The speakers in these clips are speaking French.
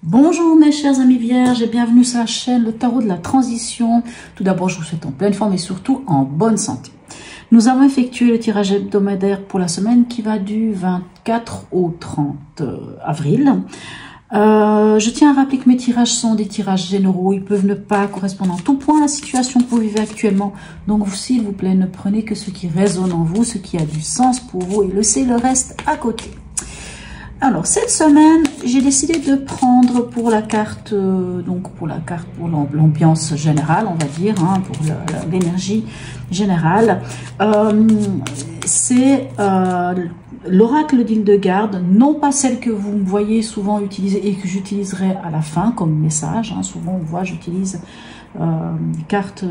Bonjour mes chers amis vierges et bienvenue sur la chaîne Le Tarot de la Transition. Tout d'abord, je vous souhaite en pleine forme et surtout en bonne santé. Nous avons effectué le tirage hebdomadaire pour la semaine qui va du 24 au 30 avril. Je tiens à rappeler que mes tirages sont des tirages généraux. Ils peuvent ne pas correspondre en tout point à la situation que vous vivez actuellement. Donc, s'il vous plaît, ne prenez que ce qui résonne en vous, ce qui a du sens pour vous et laissez le reste à côté. Alors, cette semaine, j'ai décidé de prendre pour la carte, pour l'ambiance générale, on va dire, hein, pour l'énergie générale. C'est l'oracle d'Hildegarde, non pas celle que vous voyez souvent utiliser et que j'utiliserai à la fin comme message. Hein. Souvent, on voit, j'utilise des cartes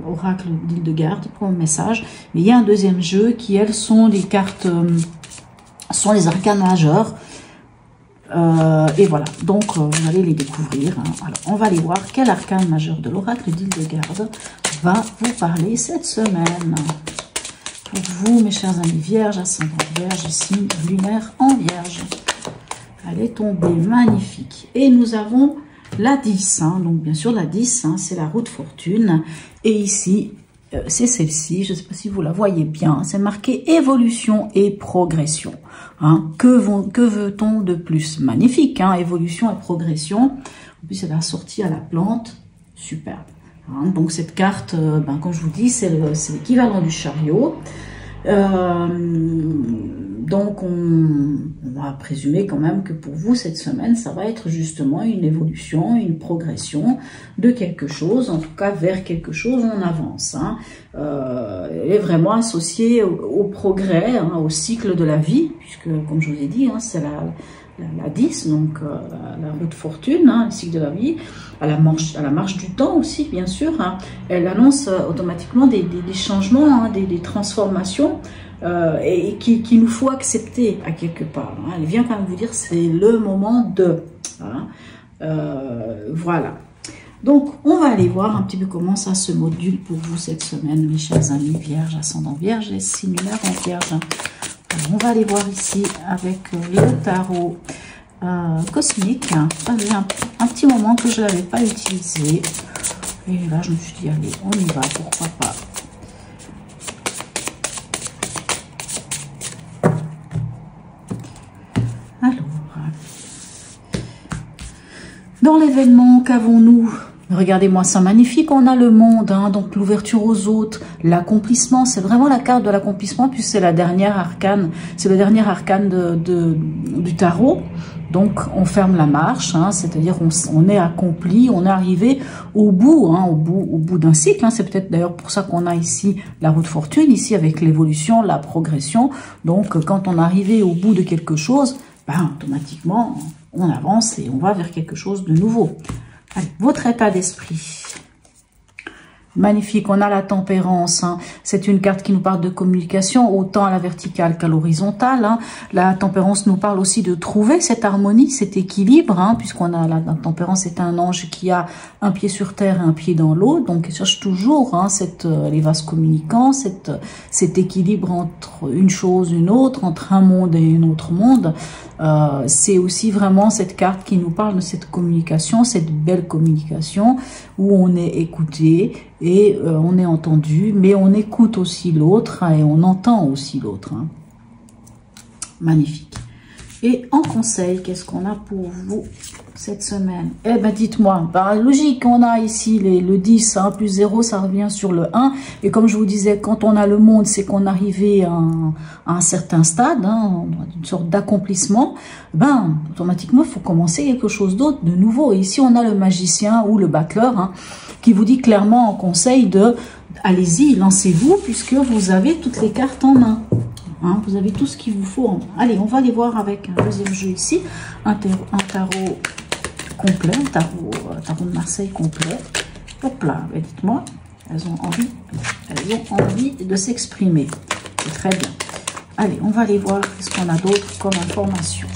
oracle d'Hildegarde comme message. Mais il y a un deuxième jeu qui, elles, sont les cartes, sont les arcanes majeurs. Et voilà, donc vous allez les découvrir. Hein. Alors, on va aller voir quel arcane majeur de l'oracle d'Hildegarde va vous parler cette semaine. Pour vous, mes chers amis vierges, ascendant vierge, et signe lunaire en vierge. Elle est tombée, magnifique. Et nous avons la 10. Hein. Donc, bien sûr, la 10, hein, c'est la roue de fortune. Et ici, c'est celle-ci. Je ne sais pas si vous la voyez bien. C'est marqué évolution et progression. Hein. Que veut-on de plus? Magnifique, hein, évolution et progression. En plus, elle a sorti à la plante. Superbe. Hein. Donc, cette carte, comme je vous dis, c'est l'équivalent du chariot. Donc, on va présumer quand même que pour vous, cette semaine, ça va être justement une évolution, une progression de quelque chose, en tout cas vers quelque chose, on avance. Hein. Elle est vraiment associée au progrès, hein, au cycle de la vie, puisque, comme je vous ai dit, hein, c'est la 10, donc la roue de fortune, hein, le cycle de la vie, à la marche du temps aussi, bien sûr. Hein. Elle annonce automatiquement des changements, hein, des transformations, et qu'il nous faut accepter à quelque part. Hein. Elle vient quand même vous dire c'est le moment de. Hein. Voilà. Donc, on va aller voir un petit peu comment ça se module pour vous cette semaine, mes chers amis vierges, ascendant vierge et signe lunaire en vierge. Alors, on va aller voir ici avec le tarot cosmique. Ça fait un petit moment que je ne l'avais pas utilisé. Et là, je me suis dit, allez, on y va, pourquoi pas. Alors, dans l'événement, qu'avons-nous? Regardez-moi ça, magnifique, on a le monde, hein, donc l'ouverture aux autres, l'accomplissement, c'est vraiment la carte de l'accomplissement, puis c'est la dernière arcane, c'est le dernier arcane du tarot, donc on ferme la marche, hein, c'est-à-dire on est accompli, on est arrivé au bout, hein, au bout d'un cycle, hein, c'est peut-être d'ailleurs pour ça qu'on a ici la roue de fortune, ici avec l'évolution, la progression, donc quand on est arrivé au bout de quelque chose, automatiquement on avance et on va vers quelque chose de nouveau. Allez, votre état d'esprit. Magnifique, on a la tempérance. Hein. C'est une carte qui nous parle de communication, autant à la verticale qu'à l'horizontale. Hein. La tempérance nous parle aussi de trouver cette harmonie, cet équilibre, hein, puisqu'on a la tempérance est un ange qui a un pied sur terre et un pied dans l'eau. Donc, il cherche toujours hein, les vases communicants, cet équilibre entre une chose, une autre, entre un monde et un autre monde. C'est aussi vraiment cette carte qui nous parle de cette communication, cette belle communication où on est écouté et on est entendu, mais on écoute aussi l'autre et on entend aussi l'autre. Hein. Magnifique. Et en conseil, qu'est-ce qu'on a pour vous cette semaine? Eh bien, dites-moi, logique, on a ici le 10, hein, plus 0, ça revient sur le 1. Et comme je vous disais, quand on a le monde, c'est qu'on est arrivé à un certain stade, hein, une sorte d'accomplissement. Automatiquement, il faut commencer quelque chose d'autre, de nouveau. Et ici, on a le magicien ou le battleur, hein, qui vous dit clairement en conseil de allez-y, lancez-vous, puisque vous avez toutes les cartes en main. Hein, vous avez tout ce qu'il vous faut en main. Allez, on va aller voir avec un deuxième jeu ici, un tarot complet, un tarot de Marseille complet. Hop là, dites-moi, elles ont envie de s'exprimer. C'est très bien. Allez, on va aller voir ce qu'on a d'autre comme information.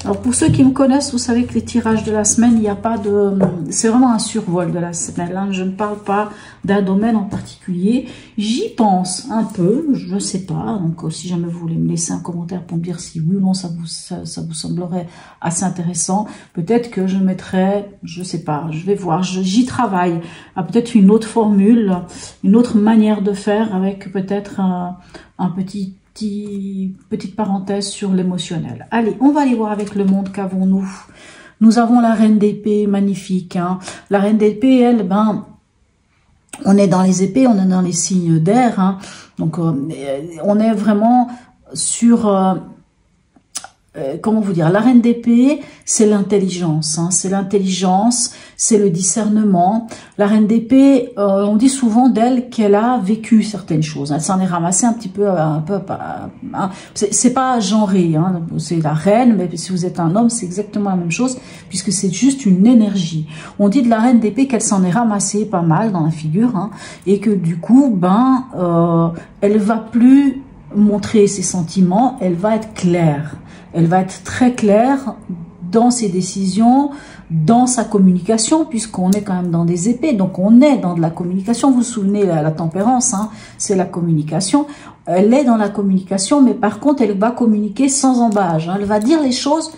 Alors pour ceux qui me connaissent, vous savez que les tirages de la semaine, il n'y a pas de... C'est vraiment un survol de la semaine. Là, je ne parle pas d'un domaine en particulier. J'y pense un peu, je ne sais pas. Donc si jamais vous voulez me laisser un commentaire pour me dire si oui ou non ça vous semblerait assez intéressant, peut-être que je mettrai, je ne sais pas, je vais voir, j'y travaille à peut-être une autre formule, une autre manière de faire avec peut-être un petite parenthèse sur l'émotionnel. Allez, on va aller voir avec le monde qu'avons-nous. Nous avons la reine d'épée, magnifique. Hein. La reine d'épée, elle, on est dans les épées, on est dans les signes d'air. Hein. Donc, on est vraiment sur... comment vous dire, la reine d'épée, c'est l'intelligence, hein, c'est l'intelligence, c'est le discernement. La reine d'épée, on dit souvent d'elle qu'elle a vécu certaines choses. Elle s'en est ramassée un peu, hein. C'est pas genré, hein, c'est la reine, mais si vous êtes un homme, c'est exactement la même chose, puisque c'est juste une énergie. On dit de la reine d'épée qu'elle s'en est ramassée pas mal dans la figure, hein, et que du coup, elle va plus montrer ses sentiments, elle va être claire. Elle va être très claire dans ses décisions, dans sa communication, puisqu'on est quand même dans des épées, donc on est dans de la communication. Vous vous souvenez, la tempérance, hein, c'est la communication. Elle est dans la communication, mais par contre, elle va communiquer sans embâche. Hein. Elle va dire les choses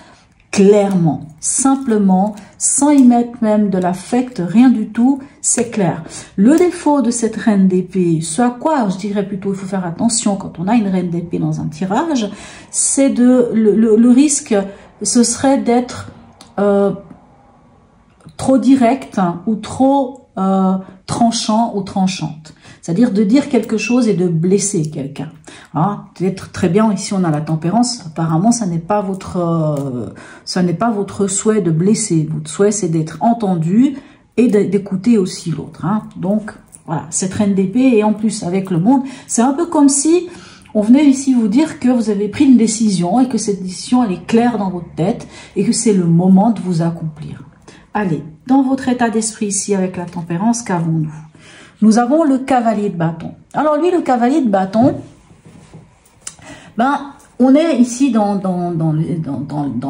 clairement, simplement, sans y mettre même de l'affect, rien du tout, c'est clair. Le défaut de cette reine d'épée, ce à quoi je dirais plutôt il faut faire attention quand on a une reine d'épée dans un tirage, c'est le risque, ce serait d'être trop direct, hein, ou trop tranchant ou tranchante. C'est-à-dire de dire quelque chose et de blesser quelqu'un. Hein, peut-être très bien, ici on a la tempérance, apparemment ça n'est pas votre souhait de blesser. Votre souhait c'est d'être entendu et d'écouter aussi l'autre. Hein. Donc voilà, cette reine d'épée, et en plus avec le monde, c'est un peu comme si on venait ici vous dire que vous avez pris une décision et que cette décision elle est claire dans votre tête et que c'est le moment de vous accomplir. Allez, dans votre état d'esprit ici avec la tempérance, qu'avons-nous? Nous avons le cavalier de bâton. Alors lui, le cavalier de bâton, on est ici dans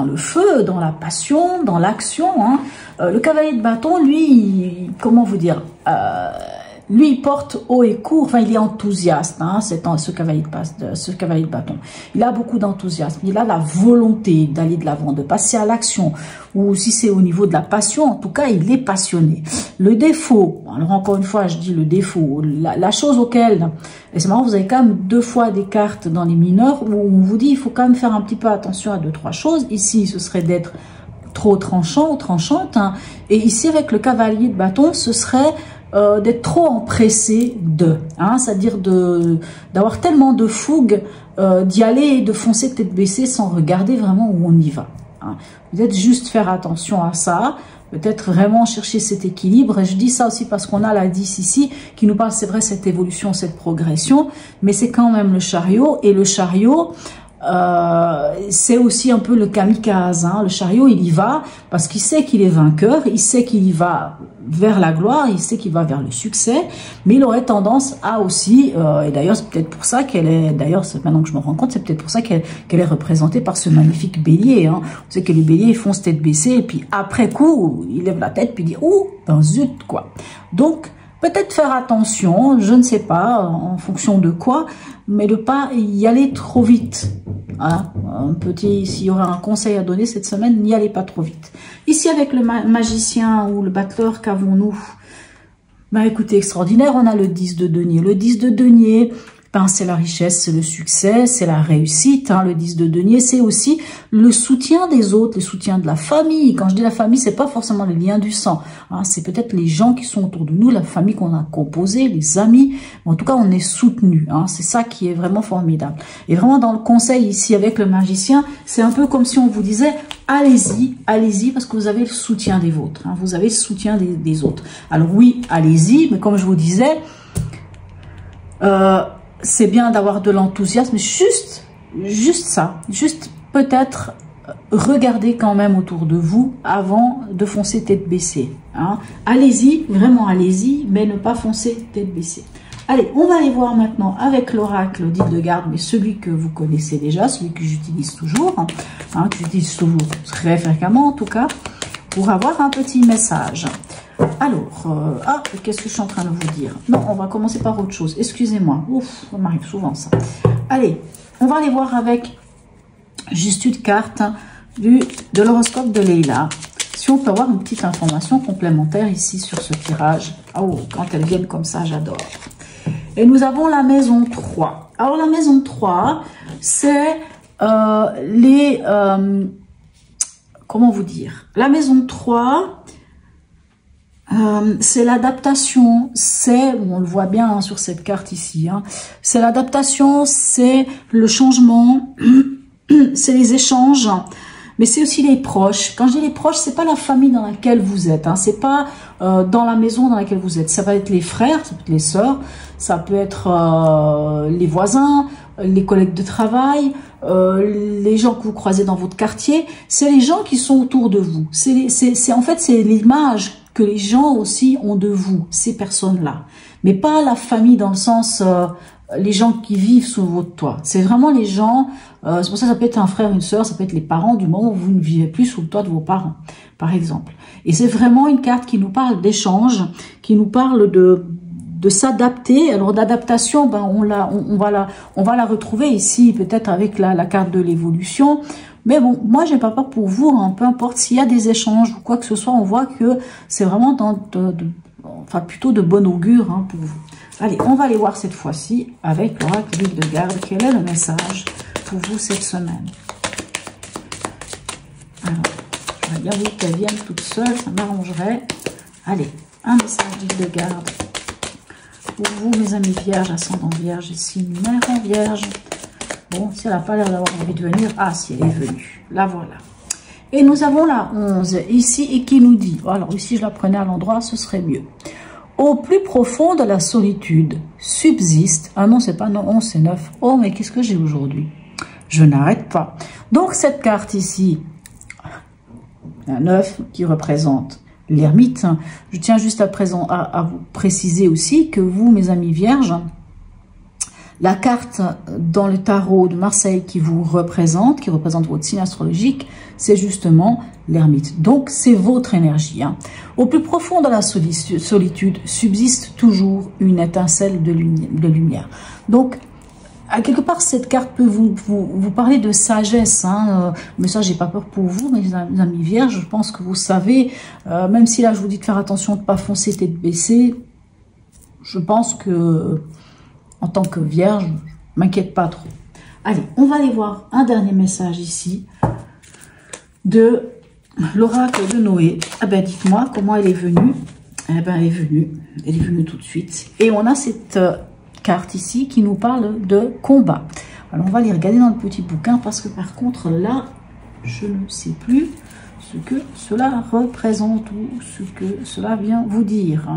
le feu, dans la passion, dans l'action. Hein. Le cavalier de bâton, lui, comment vous dire, lui, il porte haut et court, enfin, il est enthousiaste, hein, ce cavalier de bâton. Il a beaucoup d'enthousiasme, il a la volonté d'aller de l'avant, de passer à l'action, ou si c'est au niveau de la passion, en tout cas, il est passionné. Le défaut, alors encore une fois, je dis le défaut, la chose auquel, et c'est marrant, vous avez quand même 2 fois des cartes dans les mineurs, où on vous dit, il faut quand même faire un petit peu attention à 2-3 choses. Ici, ce serait d'être trop tranchant ou tranchante, hein, et ici, avec le cavalier de bâton, ce serait d'être trop empressé hein, c'est-à-dire d'avoir tellement de fougue, d'y aller et de foncer tête baissée sans regarder vraiment où on y va. Hein. Peut-être juste faire attention à ça, peut-être vraiment chercher cet équilibre. Et je dis ça aussi parce qu'on a la 10 ici qui nous parle, c'est vrai, cette évolution, cette progression, mais c'est quand même le chariot, et le chariot, c'est aussi un peu le kamikaze. Hein. Le chariot, il y va parce qu'il sait qu'il est vainqueur, il sait qu'il y va vers la gloire, il sait qu'il va vers le succès, mais il aurait tendance à aussi, et d'ailleurs c'est peut-être pour ça qu'elle est, d'ailleurs maintenant que je me rends compte, c'est peut-être pour ça qu'elle est représentée par ce magnifique bélier. Hein. On sait que les béliers ils foncent tête baissée, et puis après coup, ils lèvent la tête, puis ils disent « Ouh, ben zut quoi ». Donc, peut-être faire attention, je ne sais pas, en fonction de quoi, mais de pas y aller trop vite. Hein. S'il y aurait un conseil à donner cette semaine, n'y allez pas trop vite. Ici, avec le magicien ou le battleur, qu'avons-nous? Écoutez, extraordinaire, on a le 10 de denier. Le 10 de denier, c'est la richesse, c'est le succès, c'est la réussite. Hein. Le 10 de denier, c'est aussi le soutien des autres, le soutien de la famille. Quand je dis la famille, c'est pas forcément les liens du sang. Hein. C'est peut-être les gens qui sont autour de nous, la famille qu'on a composée, les amis. En tout cas, on est soutenu. Hein. C'est ça qui est vraiment formidable. Et vraiment, dans le conseil ici avec le magicien, c'est un peu comme si on vous disait, allez-y, allez-y, parce que vous avez le soutien des vôtres. Hein. Vous avez le soutien des autres. Alors oui, allez-y, mais comme je vous disais, c'est bien d'avoir de l'enthousiasme, juste ça, juste peut-être regarder quand même autour de vous avant de foncer tête baissée. Hein. Allez-y, vraiment allez-y, mais ne pas foncer tête baissée. Allez, on va aller voir maintenant avec l'oracle dit de garde, mais celui que vous connaissez déjà, celui que j'utilise toujours, hein, que j'utilise toujours très fréquemment en tout cas, pour avoir un petit message. Alors, qu'est-ce que je suis en train de vous dire? Non, on va commencer par autre chose. Excusez-moi. Ouf, ça m'arrive souvent ça. Allez, on va aller voir avec juste une carte de l'horoscope de Leila. Si on peut avoir une petite information complémentaire ici sur ce tirage. Oh, quand elles viennent comme ça, j'adore. Et nous avons la maison 3. Alors, la maison 3, c'est comment vous dire? La maison 3, c'est l'adaptation, on le voit bien hein, sur cette carte ici, hein, c'est l'adaptation, c'est le changement, c'est les échanges, mais c'est aussi les proches. Quand je dis les proches, c'est pas la famille dans laquelle vous êtes, hein, c'est pas dans la maison dans laquelle vous êtes, ça va être les frères, ça peut être les sœurs, ça peut être les voisins, les collègues de travail, les gens que vous croisez dans votre quartier, c'est les gens qui sont autour de vous. En fait, c'est l'image que les gens aussi ont de vous, ces personnes-là. Mais pas la famille dans le sens, les gens qui vivent sous votre toit. C'est vraiment les gens, c'est pour ça que ça peut être un frère, une sœur, ça peut être les parents du moment où vous ne vivez plus sous le toit de vos parents, par exemple. Et c'est vraiment une carte qui nous parle d'échange, qui nous parle de s'adapter. Alors d'adaptation, ben on va la retrouver ici, peut-être avec la carte de l'évolution. Mais bon, moi j'ai pas peur pour vous, hein, peu importe s'il y a des échanges ou quoi que ce soit, on voit que c'est vraiment enfin plutôt de bon augure hein, pour vous. Allez, on va aller voir cette fois-ci avec l'oracle de garde. Quel est le message pour vous cette semaine? Alors, j'aurais bien voulu qu'elle vienne toute seule, ça m'arrangerait. Allez, un message de garde pour vous, mes amis vierges, ascendant vierge et signe mère en vierge. Bon, si elle n'a pas l'air d'avoir envie de venir, ah, si elle est venue, la voilà. Et nous avons la 11 ici et qui nous dit, alors ici je la prenais à l'endroit, ce serait mieux. Au plus profond de la solitude subsiste, ah non, c'est pas non, 11 c'est 9. Oh, mais qu'est-ce que j'ai aujourd'hui? Je n'arrête pas. Donc cette carte ici, un 9 qui représente l'ermite. Je tiens juste à vous préciser aussi que vous, mes amis vierges, la carte dans le tarot de Marseille qui vous représente, qui représente votre signe astrologique, c'est justement l'ermite. Donc, c'est votre énergie. Hein. Au plus profond de la solitude subsiste toujours une étincelle de lumière. Donc, à quelque part, cette carte peut vous parler de sagesse. Hein. Mais ça, j'ai pas peur pour vous, mes amis vierges. Je pense que vous savez, même si là, je vous dis de faire attention de ne pas foncer tête baissée, je pense que en tant que vierge, je m'inquiète pas trop. Allez, on va aller voir un dernier message ici de l'oracle de Noé. Ah ben, dites-moi comment elle est venue. Eh ben, elle est venue tout de suite. Et on a cette carte ici qui nous parle de combat. Alors, on va aller regarder dans le petit bouquin parce que par contre, là, je ne sais plus ce que cela représente ou ce que cela vient vous dire.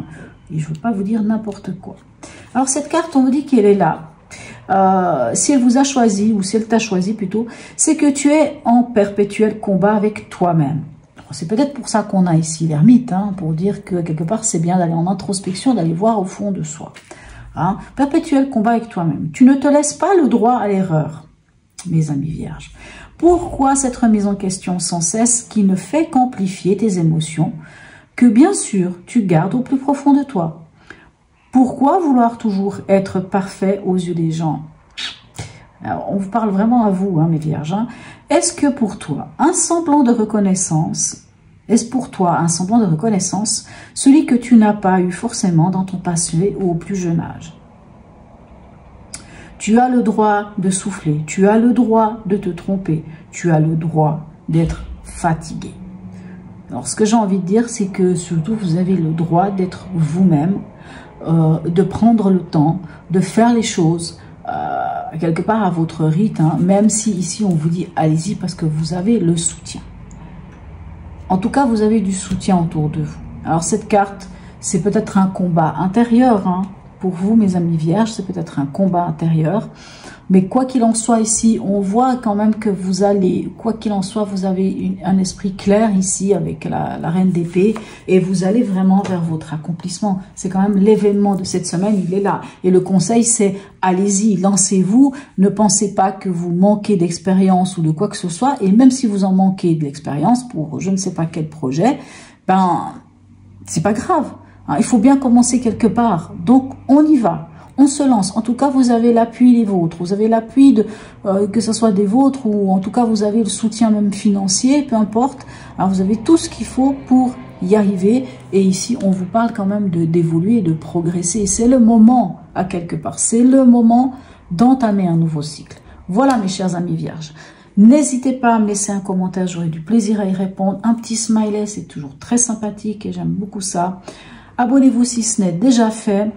Et je ne veux pas vous dire n'importe quoi. Alors, cette carte, on me dit qu'elle est là. Si elle vous a choisi, ou si elle t'a choisi plutôt, c'est que tu es en perpétuel combat avec toi-même. C'est peut-être pour ça qu'on a ici l'ermite, hein, pour dire que quelque part, c'est bien d'aller en introspection, d'aller voir au fond de soi. Hein. Perpétuel combat avec toi-même. Tu ne te laisses pas le droit à l'erreur, mes amis vierges. Pourquoi cette remise en question sans cesse qui ne fait qu'amplifier tes émotions, que bien sûr, tu gardes au plus profond de toi? Pourquoi vouloir toujours être parfait aux yeux des gens? Alors, on vous parle vraiment à vous, hein, mes vierges. Hein. Est-ce que pour toi, un semblant de reconnaissance, celui que tu n'as pas eu forcément dans ton passé ou au plus jeune âge? Tu as le droit de souffler, tu as le droit de te tromper, tu as le droit d'être fatigué. Alors, ce que j'ai envie de dire, c'est que surtout, vous avez le droit d'être vous-même, de prendre le temps, de faire les choses quelque part à votre rythme, hein, même si ici on vous dit allez-y parce que vous avez le soutien. En tout cas, vous avez du soutien autour de vous. Alors cette carte, c'est peut-être un combat intérieur, hein, pour vous, mes amis vierges, c'est peut-être un combat intérieur. Mais quoi qu'il en soit ici, on voit quand même que vous allez, quoi qu'il en soit, vous avez un esprit clair ici avec la reine d'épée et vous allez vraiment vers votre accomplissement. C'est quand même l'événement de cette semaine, il est là. Et le conseil, c'est allez-y, lancez-vous. Ne pensez pas que vous manquez d'expérience ou de quoi que ce soit. Et même si vous en manquez de l'expérience pour je ne sais pas quel projet, ben, c'est pas grave. Il faut bien commencer quelque part. Donc, on y va. On se lance. En tout cas, vous avez l'appui des vôtres. Vous avez l'appui de que ce soit des vôtres ou en tout cas, vous avez le soutien même financier, peu importe. Alors, vous avez tout ce qu'il faut pour y arriver. Et ici, on vous parle quand même d'évoluer, de progresser. C'est le moment, à quelque part. C'est le moment d'entamer un nouveau cycle. Voilà, mes chers amis vierges. N'hésitez pas à me laisser un commentaire. J'aurai du plaisir à y répondre. Un petit smiley, c'est toujours très sympathique et j'aime beaucoup ça. Abonnez-vous si ce n'est déjà fait.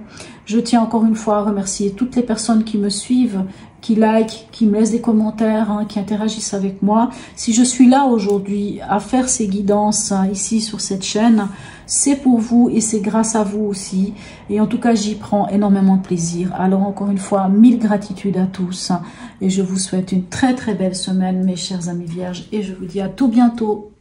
Je tiens encore une fois à remercier toutes les personnes qui me suivent, qui like, qui me laissent des commentaires, hein, qui interagissent avec moi. Si je suis là aujourd'hui à faire ces guidances ici sur cette chaîne, c'est pour vous et c'est grâce à vous aussi. Et en tout cas, j'y prends énormément de plaisir. Alors encore une fois, mille gratitudes à tous. Et je vous souhaite une très très belle semaine, mes chers amis vierges. Et je vous dis à tout bientôt.